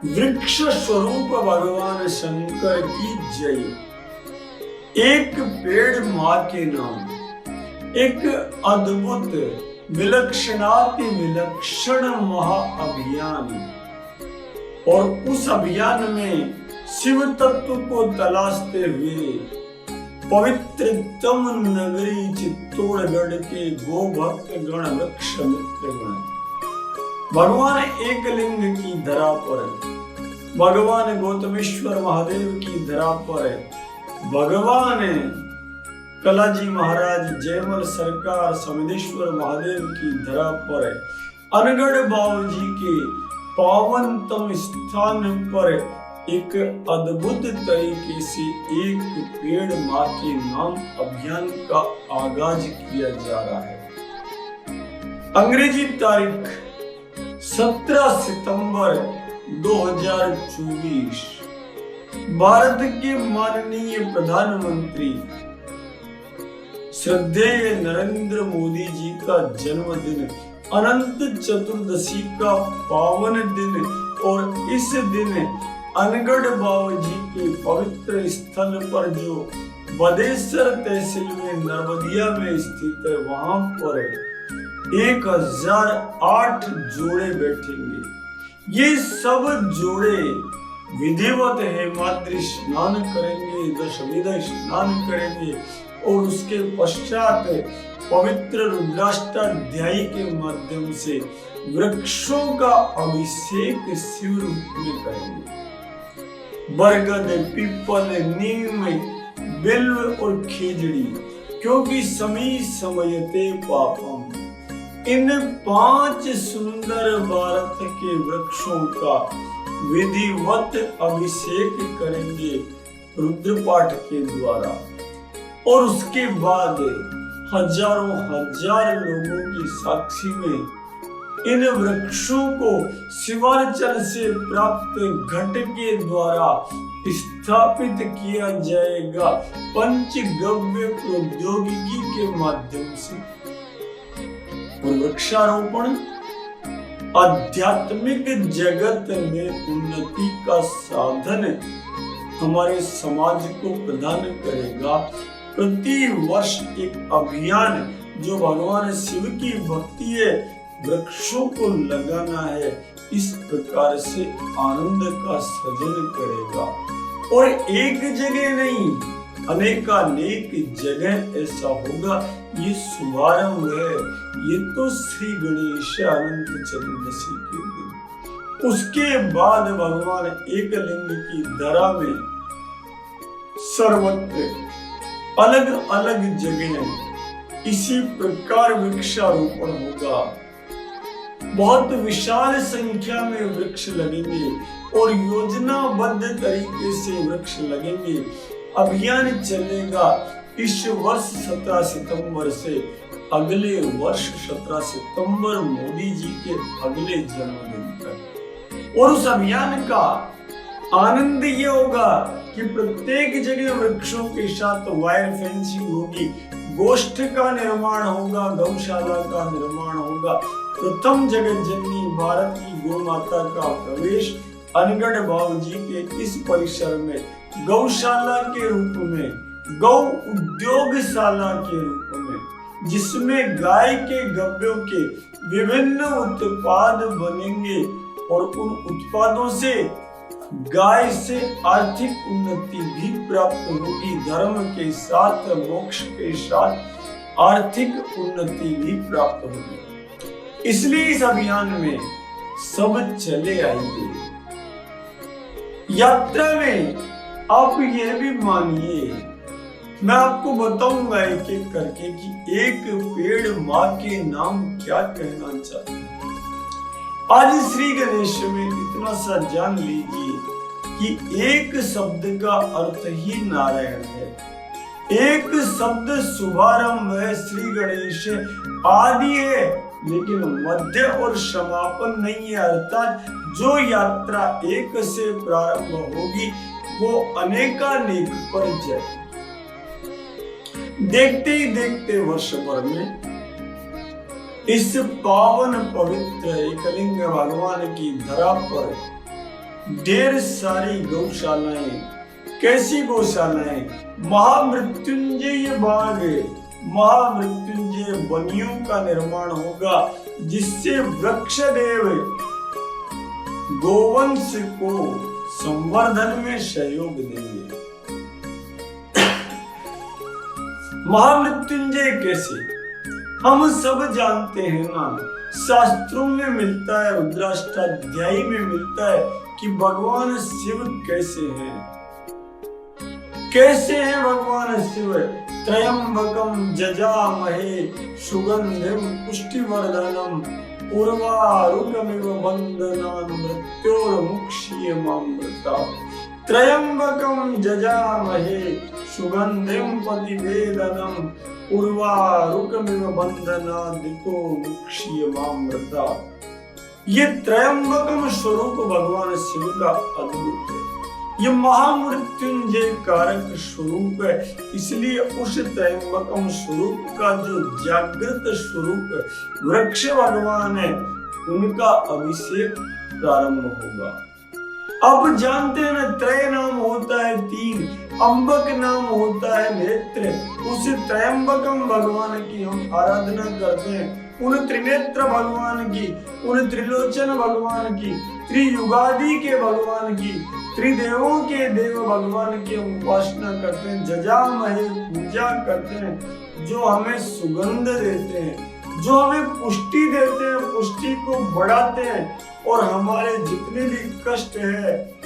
वृक्ष स्वरूप भगवान शंकर की जय। एक पेड़ माँ के नाम, एक अद्भुत विलक्षणाति विलक्षण महाअभियान। और उस अभियान में शिव तत्व को तलाशते हुए पवित्रतम नगरी चित्तौड़गढ़ के गो भक्त गण वृक्ष मित्र गण भगवान एकलिंग की धरा पर, भगवान गौतमेश्वर महादेव की धरा पर, भगवान कलाजी महाराज जयमल सरकार समिदेश्वर महादेव की धरा पर, अनगढ़ बाबू जी के पावनतम स्थान पर एक अद्भुत तरीके से एक पेड़ माँ के नाम अभियान का आगाज किया जा रहा है। अंग्रेजी तारीख 17 सितंबर 2024 भारत के माननीय प्रधानमंत्री श्रद्धेय नरेंद्र मोदी जी का जन्मदिन, अनंत चतुर्दशी का पावन दिन। और इस दिन अनगढ़ बाबू जी के पवित्र स्थल पर जो बदेसर तहसील में नर्मदिया में स्थित है, वहां पर 1008 जोड़े बैठेंगे। ये सब जोड़े विधिवत हेमाद्रि स्नान करेंगे, दशविध स्नान करेंगे और उसके पश्चात पवित्र रुद्राष्टाध्यायी के माध्यम से वृक्षों का अभिषेक शिव रूप में करेंगे। बरगद, पीपल, नीम, बिल्व और खेजड़ी, क्योंकि समी समयते पापम, इन 5 सुंदर भारत के वृक्षों का विधिवत अभिषेक करेंगे रुद्र पाठ के द्वारा। और उसके बाद हजारों हजार लोगों की साक्षी में इन वृक्षों को शिवार्चन से प्राप्त घट के द्वारा स्थापित किया जाएगा पंचगव्य प्रौद्योगिकी के माध्यम से। वृक्षारोपण आध्यात्मिक जगत में उन्नति का साधन हमारे समाज को प्रदान करेगा। प्रति वर्ष एक अभियान जो भगवान शिव की भक्ति है, वृक्षों को लगाना है, इस प्रकार से आनंद का सृजन करेगा। और एक जगह नहीं, अनेकानेक जगह ऐसा होगा। ये शुभारंभ है, ये तो श्री गणेश अनंत चतुर्दशी के दिन। उसके बाद भगवान एकलिंग की धरा में सर्वत्र अलग अलग जगह इसी प्रकार वृक्षारोपण होगा। बहुत विशाल संख्या में वृक्ष लगेंगे और योजनाबद्ध तरीके से वृक्ष लगेंगे। अभियान चलेगा इस वर्ष 17 सितंबर से अगले वर्ष 17 सितंबर मोदी जी के अगले जन्मदिन तक। और उस अभियान का आनंद ये होगा कि प्रत्येक जगह वृक्षों के साथ वायर फेंसिंग होगी, गोष्ठ का निर्माण होगा, गौशाला का निर्माण होगा। प्रथम जगत जननी भारत की गौ माता का प्रवेश अनगढ़ बाबू जी के इस परिसर में गौशाला के रूप में, गौ उद्योगशाला के रूप में, जिसमें गाय के गव्यों के विभिन्न उत्पाद बनेंगे और उन उत्पादों से गाय से आर्थिक उन्नति भी प्राप्त होगी। धर्म के साथ, मोक्ष के साथ आर्थिक उन्नति भी प्राप्त होगी। इसलिए इस अभियान में सब चले आएंगे। यात्रा में आप ये भी मानिए, मैं आपको बताऊंगा एक एक करके कि एक पेड़ माँ के नाम क्या कहना चाहते हैं। आज श्री गणेश में इतना सा जान लीजिए कि एक शब्द का अर्थ ही नारायण है। एक शब्द शुभारंभ है, श्री गणेश आदि है, लेकिन मध्य और समापन नहीं है। अर्थात जो यात्रा एक से प्रारंभ होगी वो अनेकानेक पर जाएगी। देखते ही देखते वर्ष भर में इस पावन पवित्र एकलिंग भगवान की धरा पर ढेर सारी गौशालाएं, कैसी गौशालाएं, महामृत्युंजय बाग, महामृत्युंजय वनियों का निर्माण होगा, जिससे वृक्षदेव गोवंश को संवर्धन में सहयोग देंगे। महामृत्युंजय कैसे, हम सब जानते हैं ना, शास्त्रों में मिलता है, रुद्राष्टाध्याय में मिलता है कि भगवान शिव कैसे हैं। कैसे हैं भगवान शिव? त्रयंबकम जजामहे सुगंधिम पुष्टिवर्धनम उर्वारुकमिव बंधनान् मृत्योर्मुक्षीयमामृतात्। त्रयंबकम जजामहे सुगंधिम प्रतिवेदनम उर्वारुकमिव बंधनात् मुक्षीयमामृतात्। ये त्रयंबकम स्वरूप भगवान शिव का अद्भुत है, ये महामृत्युंजय कारक स्वरूप है। इसलिए उस त्रयंबकम स्वरूप का जो जागृत स्वरूप वृक्ष भगवान है, उनका अभिषेक प्रारंभ होगा। अब जानते हैं ना, त्रय नाम होता है 3, अंबक नाम होता है नेत्र। उस त्रयंबकम भगवान की हम आराधना करते हैं, उन त्रिनेत्र भगवान की, उन त्रिलोचन भगवान की, त्रियुगादि के भगवान की, त्रिदेवों के देव भगवान की हम उपासना करते हैं, जजामहे पूजा करते हैं, जो हमें सुगंध देते हैं, जो हमें पुष्टि देते हैं, पुष्टि को बढ़ाते हैं, और हमारे जितने भी कष्ट है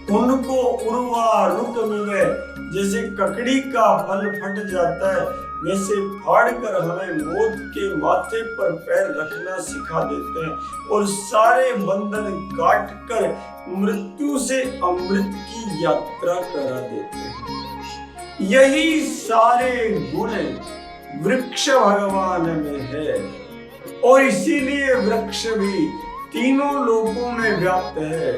उनको उर्वारुक मिले। जैसे ककड़ी का फल फट जाता है, वैसे फाड़ कर हमें मौत के माथे पर पैर रखना सिखा देते हैं, और सारे बंधन काट कर मृत्यु से अमृत की यात्रा करा देते हैं। यही सारे गुण वृक्ष भगवान में है, और इसीलिए वृक्ष भी तीनों लोकों में व्याप्त है।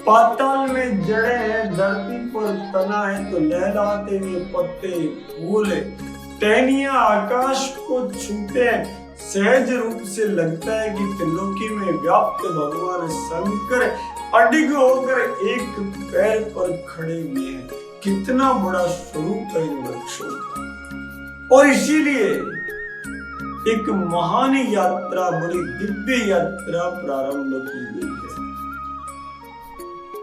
पाताल में जड़ें हैं, धरती पर तना है, तो लहराते हुए पत्ते फूल, टहनियां आकाश को छूते हैं। सहज रूप से लगता है कि त्रिलोकी में व्याप्त भगवान शंकर अडिग होकर एक पैर पर खड़े हुए हैं। कितना बड़ा स्वरूप है इन वृक्षों का। और इसीलिए एक महान यात्रा, बड़ी दिव्य यात्रा प्रारंभ की गई है।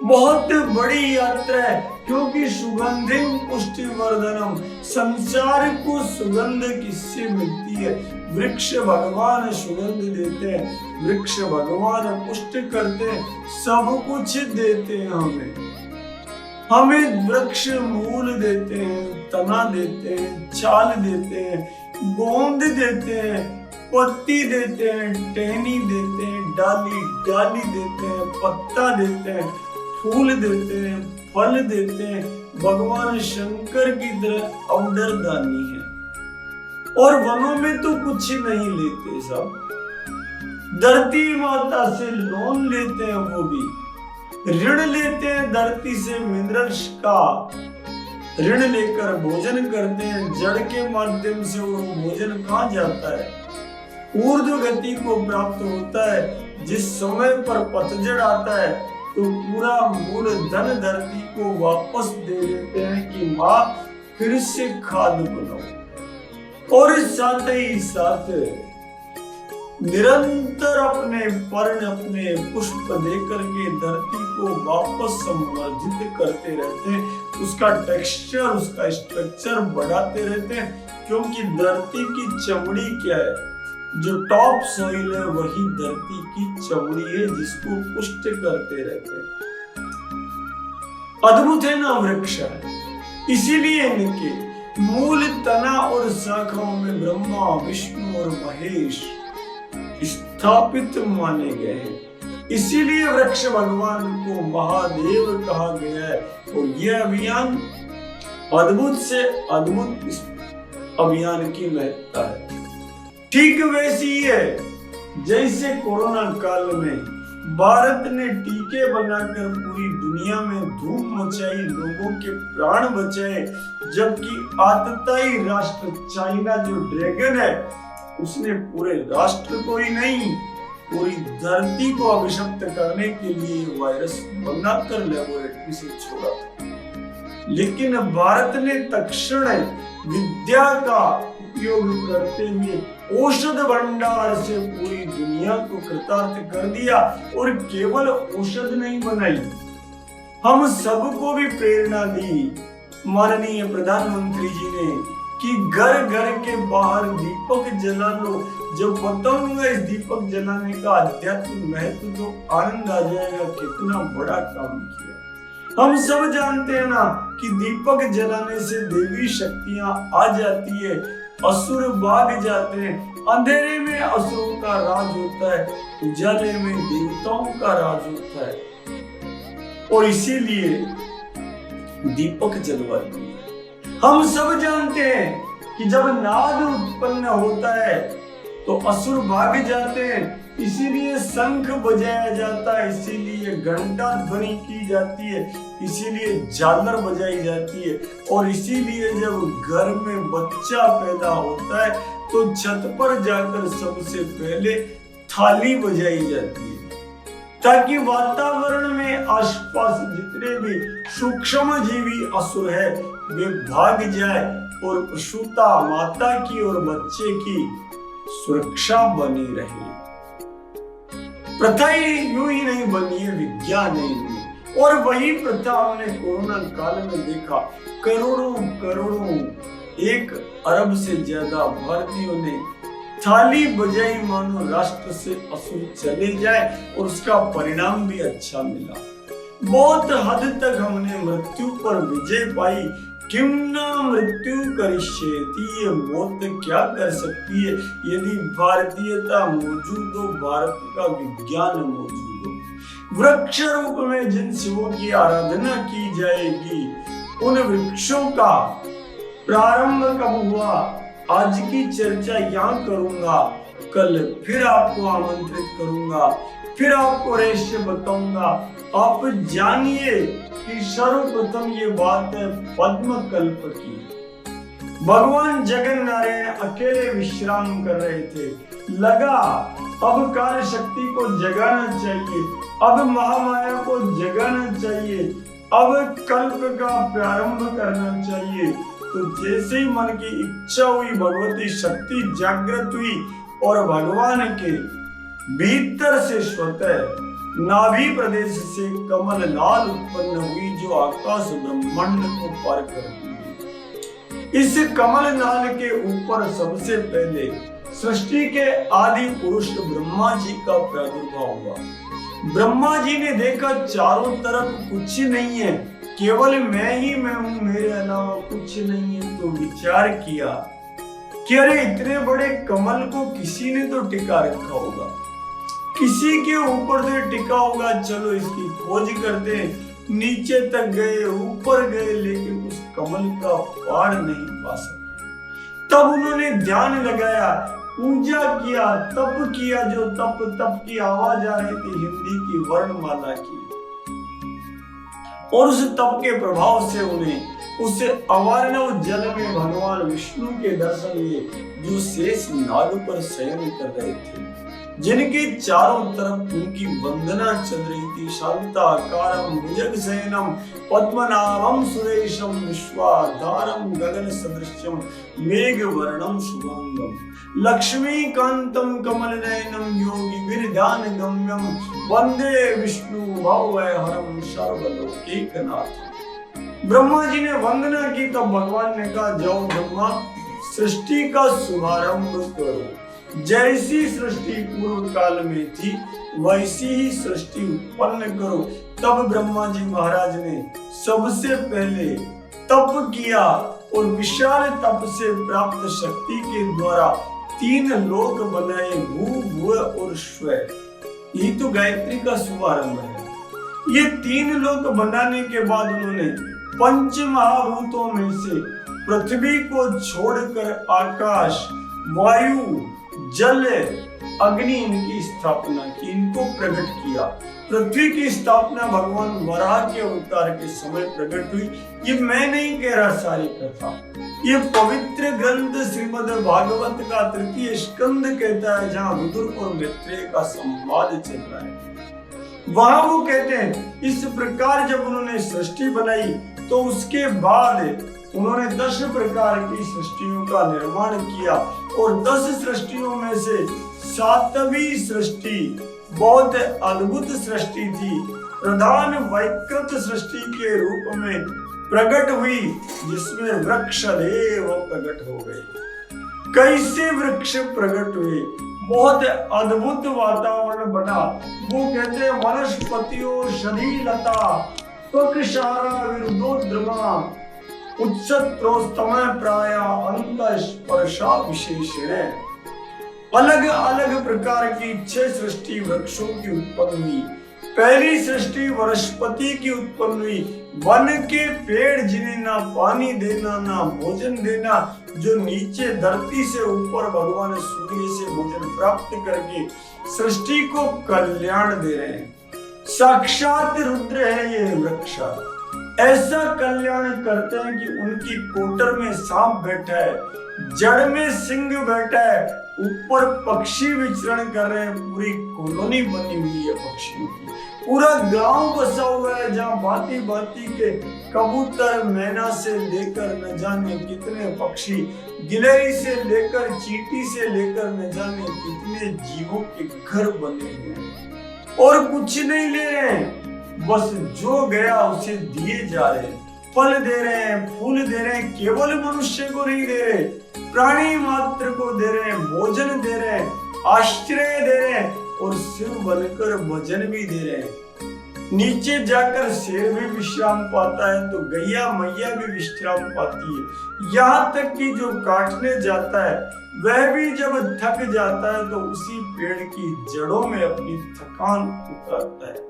बहुत बड़ी यात्रा है, क्योंकि सुगंधिम पुष्टिवर्धनम, संसार को सुगंध किससे मिलती है? वृक्ष भगवान सुगंध देते हैं, वृक्ष भगवान पुष्ट करते हैं, सब कुछ देते हैं हमें वृक्ष मूल देते हैं, तना देते हैं, छाल देते हैं, गोंद देते हैं, पत्ती देते हैं, टहनी देते हैं, डाली देते हैं, पत्ता देते हैं, फूल देते हैं, फल देते हैं। भगवान शंकर की तरह अवडरदानी है। और वनों में तो कुछ नहीं लेते, सब धरती माता से लोन लेते हैं, वो भी ऋण लेते हैं धरती से, मिनरल्स का ऋण लेकर भोजन करते हैं। जड़ के माध्यम से वो भोजन कहाँ जाता है? ऊर्ध्व गति को प्राप्त होता है। जिस समय पर पतझड़ आता है तो पूरा मूल धन धरती को वापस दे देते हैं कि माँ फिर से खाद बनाओ। और साथ ही साथ निरंतर अपने पर्ण, अपने पुष्प देकर के धरती को वापस संवर्धित करते रहते हैं। उसका टेक्सचर, उसका स्ट्रक्चर बढ़ाते रहते हैं, क्योंकि धरती की चमड़ी क्या है? जो टॉप सॉइल है वही धरती की चमड़ी है, जिसको पुष्ट करते रहते हैं। अद्भुत है ना वृक्ष। इसीलिए इनके मूल, तना और शाखाओं में ब्रह्मा, विष्णु और महेश स्थापित माने गए हैं। इसीलिए वृक्ष भगवान को महादेव कहा गया है। और यह अभियान अद्भुत से अद्भुत इस अभियान की महत्ता है। ठीक वैसी है जैसे कोरोना काल में भारत ने टीके बनाकर पूरी दुनिया में धूम मचाई, लोगों के प्राण बचाए, जबकि आतताई राष्ट्र चाइना जो ड्रैगन है, उसने पूरे राष्ट्र को ही नहीं, पूरी धरती को अभिशप्त करने के लिए वायरस बनाकर लेबोरेटरी से छोड़ा था। लेकिन भारत ने तक्षण विद्या का उपयोग करते हुए औषध भंडार से पूरी दुनिया को कृतार्थ कर दिया। और केवल औषध नहीं बनाई, हम सबको भी प्रेरणा दी माननीय प्रधानमंत्री जी ने कि घर घर के बाहर दीपक जला लो। जब बताऊंगा इस दीपक जलाने का आध्यात्मिक महत्व तो आनंद आ जाएगा, कितना बड़ा काम किया। हम सब जानते हैं ना कि दीपक जलाने से देवी शक्तियां आ जाती है, असुर भाग जाते हैं। अंधेरे में असुरों का राज होता है, उजाले में देवताओं का राज होता है। और इसीलिए दीपक जलवाती है। हम सब जानते हैं कि जब नाद उत्पन्न होता है तो असुर भाग जाते हैं, इसीलिए शंख बजाया जाता है, इसीलिए घंटा ध्वनि की जाती है, इसीलिए झालर बजाई जाती है। और इसीलिए जब घर में बच्चा पैदा होता है तो छत पर जाकर सबसे पहले थाली बजाई जाती है, ताकि वातावरण में आसपास जितने भी सूक्ष्म जीवी असुर है वे भाग जाए और प्रसूता माता की और बच्चे की सुरक्षा बनी रहे। प्रथा यूं ही नहीं बनी है, विज्ञान नहीं हुई। और वही प्रथा हमने कोरोना काल में देखा। करोड़ों करोड़ों 1 अरब से ज्यादा भारतीयों ने थाली बजाई मानो राष्ट्र से असुर चले जाए, और उसका परिणाम भी अच्छा मिला। बहुत हद तक हमने मृत्यु पर विजय पाई। किम न मृत्यु करिष्येति, ये मौत क्या कर सकती है यदि भारतीयता मौजूद हो, भारत का विज्ञान मौजूद हो। वृक्ष रूप में जिन शिवों की आराधना की जाएगी, उन वृक्षों का प्रारंभ कब हुआ, आज की चर्चा यहाँ करूंगा। कल फिर आपको आमंत्रित करूंगा, फिर आपको रहस्य बताऊंगा। आप जानिए कि सर्वप्रथम ये बात है पद्म कल्प की। भगवान जगन नारायण अकेले विश्राम कर रहे थे। लगा अब कार्य शक्ति को जगाना चाहिए, अब महामाया को जगाना चाहिए, अब कल्प का प्रारंभ करना चाहिए। तो जैसे ही मन की इच्छा हुई, भगवती शक्ति जागृत हुई और भगवान के भीतर से स्वतः नाभि प्रदेश से कमल लाल उत्पन्न हुई, जो आकाश ब्रह्मांड को पार करती है। इस कमल नाल के ऊपर सबसे पहले सृष्टि के आदि पुरुष ब्रह्मा जी का प्रादुर्भाव हुआ। ब्रह्मा जी ने देखा चारों तरफ कुछ नहीं है, केवल मैं ही मैं हूं, मेरे अलावा कुछ नहीं है। तो विचार किया कि अरे इतने बड़े कमल को किसी ने तो टिका रखा होगा, किसी के ऊपर से टिका होगा, चलो इसकी खोज करते हैं। नीचे तक गए, ऊपर गए, लेकिन उस कमल का पार नहीं पा सके। तब उन्होंने ध्यान लगाया, पूजा किया, तप किया। जो तप की आवाज आ रही थी हिंदी की वर्णमाला की, और उस तप के प्रभाव से उन्हें उस अवार्णव जल में भगवान विष्णु के दर्शन हुए, जो शेष नाग पर शयन कर रहे थे, जिनके चारों तरफ उनकी वंदना चल रही थी। शांताकारं भुजगशयनं पद्मनाभं सुरेशं विश्वाधारं गगन सदृश्यं मेघवर्णं शुभांगं लक्ष्मीकांतं कमलनयनं योगिभिर्ध्यान गम्यं वंदे विष्णु भवभयहरं सर्वलोकैकनाथं। ब्रह्मा जी ने वंदना की, तब भगवान ने कहा, जाओ ब्रह्मा, सृष्टि का शुभारंभ करो। जैसी सृष्टि पूर्व काल में थी वैसी ही सृष्टि उत्पन्न करो। तब ब्रह्मा जी महाराज ने सबसे पहले तप किया, और विशाल तप से प्राप्त शक्ति के द्वारा 3 लोक बनाए, भू भुव और स्व। ये तो गायत्री का शुभारंभ है। ये 3 लोक बनाने के बाद उन्होंने पंच महाभूतों में से पृथ्वी को छोड़कर आकाश, वायु, जल अग्नि इनकी स्थापना की, इनको प्रकट किया। पृथ्वी की स्थापना भगवान वराह के अवतार के समय प्रकट हुई। ये मैं नहीं कह रहा, सारी कथा ये पवित्र ग्रंथ श्रीमद् भागवत का 3 स्कंद कहता है, जहाँ विदुर और मैत्रेय का संवाद चल रहा है। वहां वो कहते हैं इस प्रकार जब उन्होंने सृष्टि बनाई तो उसके बाद उन्होंने 10 प्रकार की सृष्टियों का निर्माण किया और 10 सृष्टियों में से 7वीं सृष्टि बहुत अद्भुत सृष्टि थी, प्रधान वैकृत सृष्टि के रूप में प्रकट हुई, जिसमें वृक्ष देव प्रकट हो गए। कैसे वृक्ष प्रकट हुए, बहुत अद्भुत वातावरण बना। वो कहते हैं वनस्पतियों शरीलता त्वक्क्षारा विरुद्धोद्रमा उत्सत्रोस्तमय प्राया अंत स्पर्शा विशेषण। अलग अलग प्रकार की 6 सृष्टि वृक्षों की उत्पन्न हुई। पहली सृष्टि वनस्पति की उत्पन्न हुई, वन के पेड़ जिन्हें ना पानी देना ना भोजन देना, जो नीचे धरती से ऊपर भगवान सूर्य से भोजन प्राप्त करके सृष्टि को कल्याण दे रहे हैं। साक्षात रुद्र है ये वृक्ष, ऐसा कल्याण करते हैं कि उनकी कोटर में सांप बैठा है, जड़ में सिंह बैठा है, ऊपर पक्षी विचरण कर रहे हैं, पूरी कॉलोनी बनी हुई है पक्षियों की, पूरा गांव बसा हुआ है, जहाँ भांति भांति के कबूतर मैना से लेकर न जाने कितने पक्षी, गिलहरी से लेकर चींटी से लेकर न जाने कितने जीवों के घर बने हुए हैं। और कुछ नहीं ले रहे हैं, बस जो गया उसे दिए जा रहे हैं, फल दे रहे हैं, फूल दे रहे हैं, केवल मनुष्य को नहीं दे रहे, प्राणी मात्र को दे रहे हैं, भोजन दे रहे हैं, आश्रय दे रहे हैं और शिव बनकर भजन भी दे रहे हैं। नीचे जाकर शेर भी विश्राम पाता है तो गैया मैया भी विश्राम पाती है। यहाँ तक कि जो काटने जाता है वह भी जब थक जाता है तो उसी पेड़ की जड़ों में अपनी थकान उतारता है।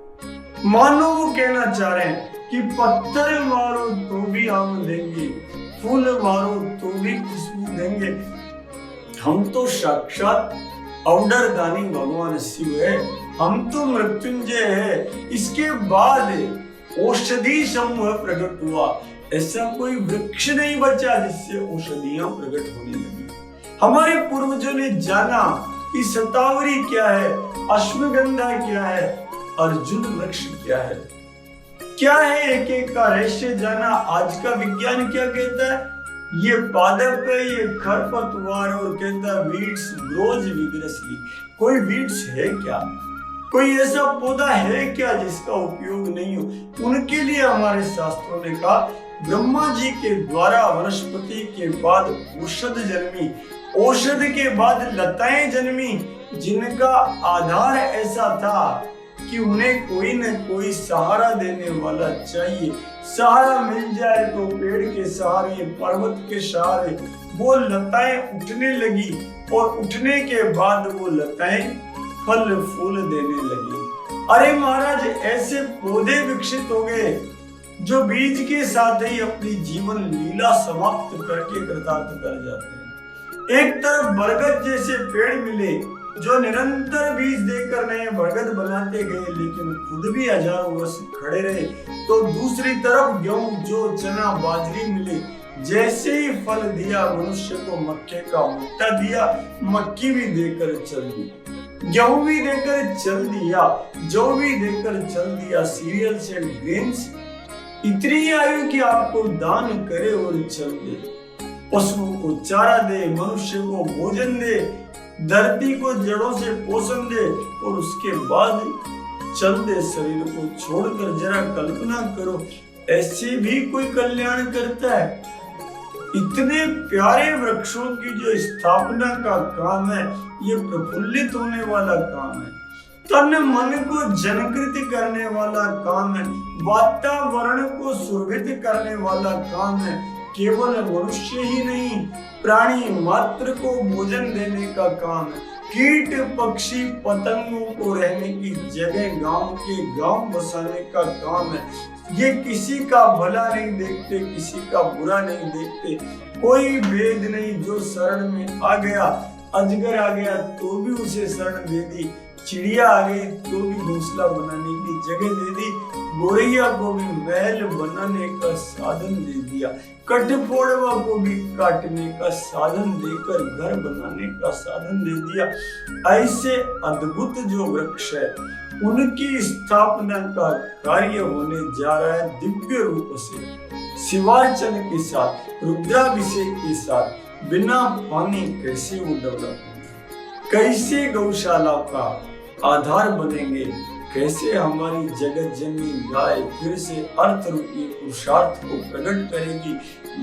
मानो वो कहना चाह रहे हैं कि पत्थर मारो तो भी आम देंगे, फूल मारो तो भी खुशबू देंगे। हम तो साक्षात अवतारदानी भगवान शिव है, हम तो मृत्युंजय है। इसके बाद औषधि समूह प्रकट हुआ, ऐसा कोई वृक्ष नहीं बचा जिससे औषधियां प्रकट होने लगी। हमारे पूर्वजों ने जाना कि शतावरी क्या है, अश्वगंधा क्या है, अर्जुन वृक्ष क्या है एक एक का रहस्य जाना। आज का विज्ञान क्या कहता है, ये पादप है, ये खरपतवार, और कहता है वीड्स ग्रोज विगरसली। कोई वीड्स है क्या, कोई ऐसा पौधा है क्या जिसका उपयोग नहीं हो। उनके लिए हमारे शास्त्रों ने कहा ब्रह्मा जी के द्वारा वनस्पति के बाद औषध जन्मी, औषध के बाद लताएं जन्मी, जिनका आधार ऐसा था कि उन्हें कोई न कोई सहारा देने वाला चाहिए। सहारा मिल जाए तो पेड़ के सहारे, पर्वत के सहारे वो लताएं उठने लगी और उठने के बाद वो लताएं फल फूल देने लगी। अरे महाराज, ऐसे पौधे विकसित हो गए जो बीज के साथ ही अपनी जीवन लीला समाप्त करके कृतार्थ कर जाते हैं। एक तरफ बरगद जैसे पेड़ मिले जो निरंतर बीज देकर नए बरगद बनाते गए, लेकिन खुद भी हजारों वर्ष खड़े रहे, तो दूसरी तरफ गेहूं जो चना बाजरी मिले, जैसे ही फल दिया मनुष्य को मक्के का मुट्ठा दिया, मक्की भी देकर चल दी, गेहूं भी देकर चल दिया, जौ भी देकर चल दिया, सीरियल्स एंड ग्रेन्स, इतनी आयु कि आपको दान करे और चल दे, पशुओं को चारा दे, मनुष्य को भोजन दे, धरती को जड़ों से पोषण दे और उसके बाद चल दे। शरीर को छोड़कर जरा कल्पना करो, ऐसे भी कोई कल्याण करता है। इतने प्यारे वृक्षों की जो स्थापना का काम है, ये प्रफुल्लित होने वाला काम है, तन मन को जनकृत करने वाला काम है, वातावरण को सुरभित करने वाला काम है। केवल मनुष्य ही नहीं, प्राणी मात्र को भोजन देने का काम है। कीट पक्षी पतंगों को रहने की जगह गांव के गांव बसाने का काम है। ये किसी का भला नहीं देखते, किसी का बुरा नहीं देखते, कोई भेद नहीं, जो शरण में आ गया अजगर आ गया तो भी उसे शरण दे दी, चिड़िया आ गई तो भी घोंसला बनाने की जगह दे दी, गोरैया को भी महल बनाने का साधन दे दिया, कठफोड़वा को भी काटने का साधन देकर घर बनाने का साधन दे दिया। ऐसे अद्भुत जो वृक्ष है उनकी स्थापना का कार्य होने जा रहा है दिव्य रूप से, शिवार्चन के साथ, रुद्राभिषेक के साथ। बिना पानी कैसे वो डेवलप होंगे, कैसे गौशाला का आधार बनेंगे, कैसे हमारी जगत जननी गाय फिर से अर्थ रूपी पुरुषार्थ को प्रकट करेगी,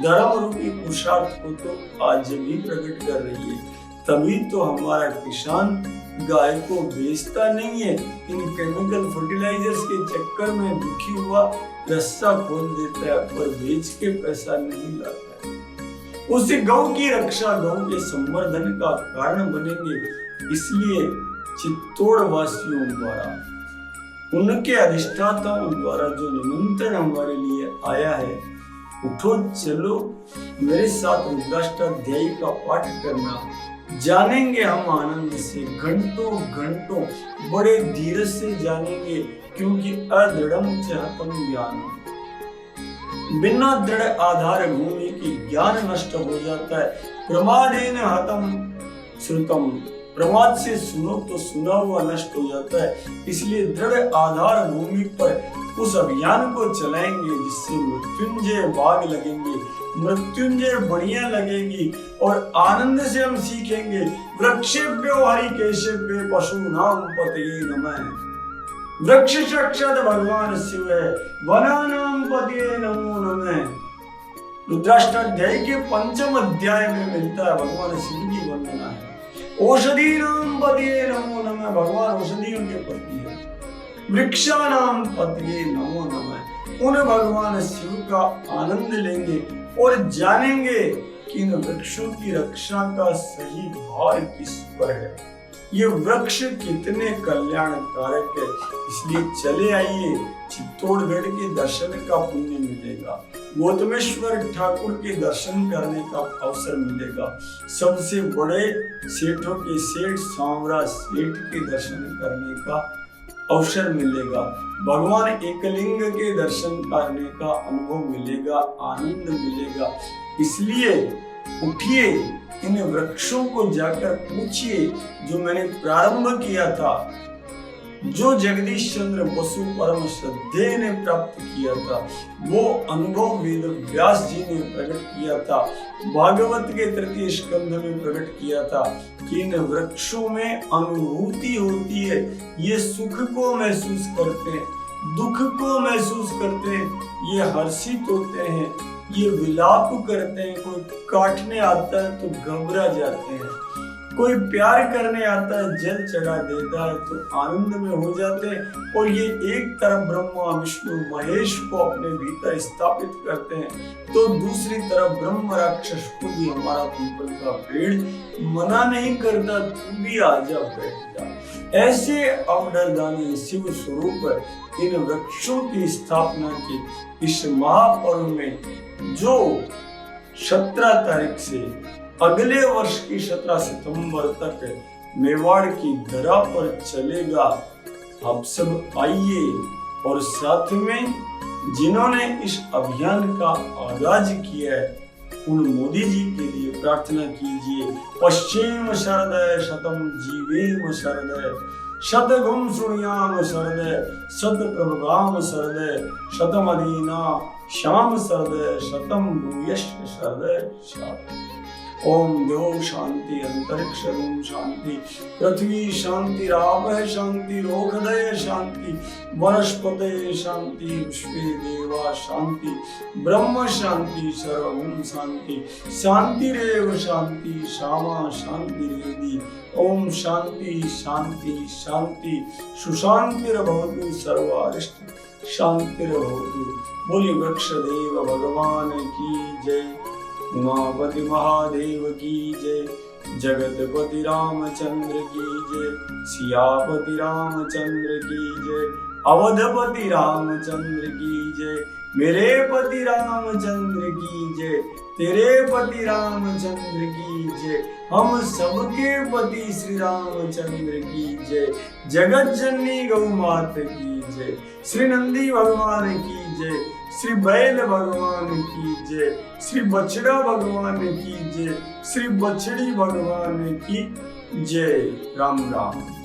धर्म रूपी पुरुषार्थ को तो आज भी प्रकट कर रही है। तभी तो हमारा किसान गाय को बेचता नहीं है, इन केमिकल फर्टिलाइजर्स के चक्कर में दुखी हुआ रस्सा खोल देता है पर बेच के पैसा नहीं लाता है। उसी गौ की रक्षा, गौ के संवर्धन का कारण बनेंगे। इसलिए चित्तौड़ वासियों द्वारा, उनके अधिष्ठाताओं द्वारा जो निमंत्रण हमारे लिए आया है, उठो चलो मेरे साथ रुद्राष्टाध्यायी का पाठ करना, जानेंगे हम आनंद से, घंटों घंटों बड़े धीरज से जानेंगे, क्योंकि अदृढ़म च हतम ज्ञानम, बिना दृढ़ आधार भूमि की ज्ञान नष्ट हो जाता है। प्रमादेन हतम श्रुतम, प्रमाद से सुनो तो सुना हुआ नष्ट हो जाता है। इसलिए दृढ़ आधार भूमि पर उस अभियान को चलाएंगे जिससे मृत्युंजय बाग लगेंगे, मृत्युंजय बढ़िया लगेगी और आनंद से हम सीखेंगे। वृक्षेभ्यो हरिकेशेभ्यो पशूनां पतये नमः, वृक्ष साक्षात भगवान शिव है, वनानां पतये नमो नमः। रुद्राष्टाध्यायी के 5वें अध्याय में मिलता है, भगवान शिव की वंदना है। औषधीनां पतये नमो नमः, भगवान औषधियों के पति है। वृक्षानां पतये नमो नमः, उन भगवान शिव का आनंद लेंगे और जानेंगे कि इन वृक्षों की रक्षा का सही भार किस पर है, ये वृक्ष कितने कल्याणकारक है। इसलिए चले आइए, चित्तौड़गढ़ के दर्शन का पुण्य मिलेगा, गौतमेश्वर ठाकुर के दर्शन करने का अवसर मिलेगा, सबसे बड़े सेठों के सेठ सांवरा सेठ के दर्शन करने का अवसर मिलेगा, भगवान एकलिंग के दर्शन करने का अनुभव मिलेगा, आनंद मिलेगा। इसलिए उठिए, इन वृक्षों को जाकर पूछिए जो मैंने प्रारंभ किया था, जो जगदीश चंद्र बसु परम श्रद्धेय ने प्राप्त किया था, वो अनुभव वेद व्यास जी ने प्रकट किया था, भागवत के 3 स्कंध में प्रकट किया था कि इन वृक्षों में अनुभूति होती है, ये सुख को महसूस करते हैं, दुख को महसूस करते हैं, ये हर्षित होते हैं, ये विलाप करते हैं, कोई काटने आता है तो घबरा जाते हैं, कोई प्यार करने आता है जल चढ़ा देता है तो आनंद में हो जाते हैं। और ये एक तरफ ब्रह्मा विष्णु महेश को अपने भीतर स्थापित करते हैं, तो दूसरी तरफ ब्रह्म राक्षस को भी हमारा पीपल का पेड़ मना नहीं करता, तू भी आ जा बैठ जा। ऐसे अवडरदानी शिव स्वरूप इन वृक्षों की स्थापना की इस महापर्व में, जो 17 तारीख से अगले वर्ष की 17 सितंबर तक मेवाड़ की धरा पर चलेगा, आप सब आइए और साथ में जिन्होंने इस अभियान का आगाज किया है उन मोदी जी के लिए प्रार्थना कीजिए। पश्चिम शरदय शतम जीवेम शरदय, शतगुम सुनियाम शरदय, शत प्रभगाम शरदय, शतमदीना श्याम शरदय, शतम भूयश्च शरदय शारदय। ओम देव शांति, अंतरिक्ष ओम शांति, पृथ्वी शांति, रावः शांति, रोखदय शांति, वनस्पतये शांति, विश्वे देवा शांति, ब्रह्म शांति, सर्वं शांति, शांतिरेव शांति, श्यामा शांतिरेधि। ओम शांति शांति शांति, सुशांतिर्भवतु, सर्वारिष्ट शांतिर्भवतु। बोलिए वृक्षदेव भगवान की जय, उमापति महादेव की जय, जगतपति रामचंद्र की जय, सियापति रामचंद्र की जय, अवधपति रामचंद्र की जय, मेरे पति रामचंद्र की जय। तेरे पति रामचंद्र की जय। हम सबके पति श्री रामचंद्र की जय। जगत जननी गौ माता की जय। श्री नंदी भगवान की जय। श्री बैल भगवान की जय। श्री बछड़ा भगवान की जय। श्री बछड़ी भगवान की जय। राम राम।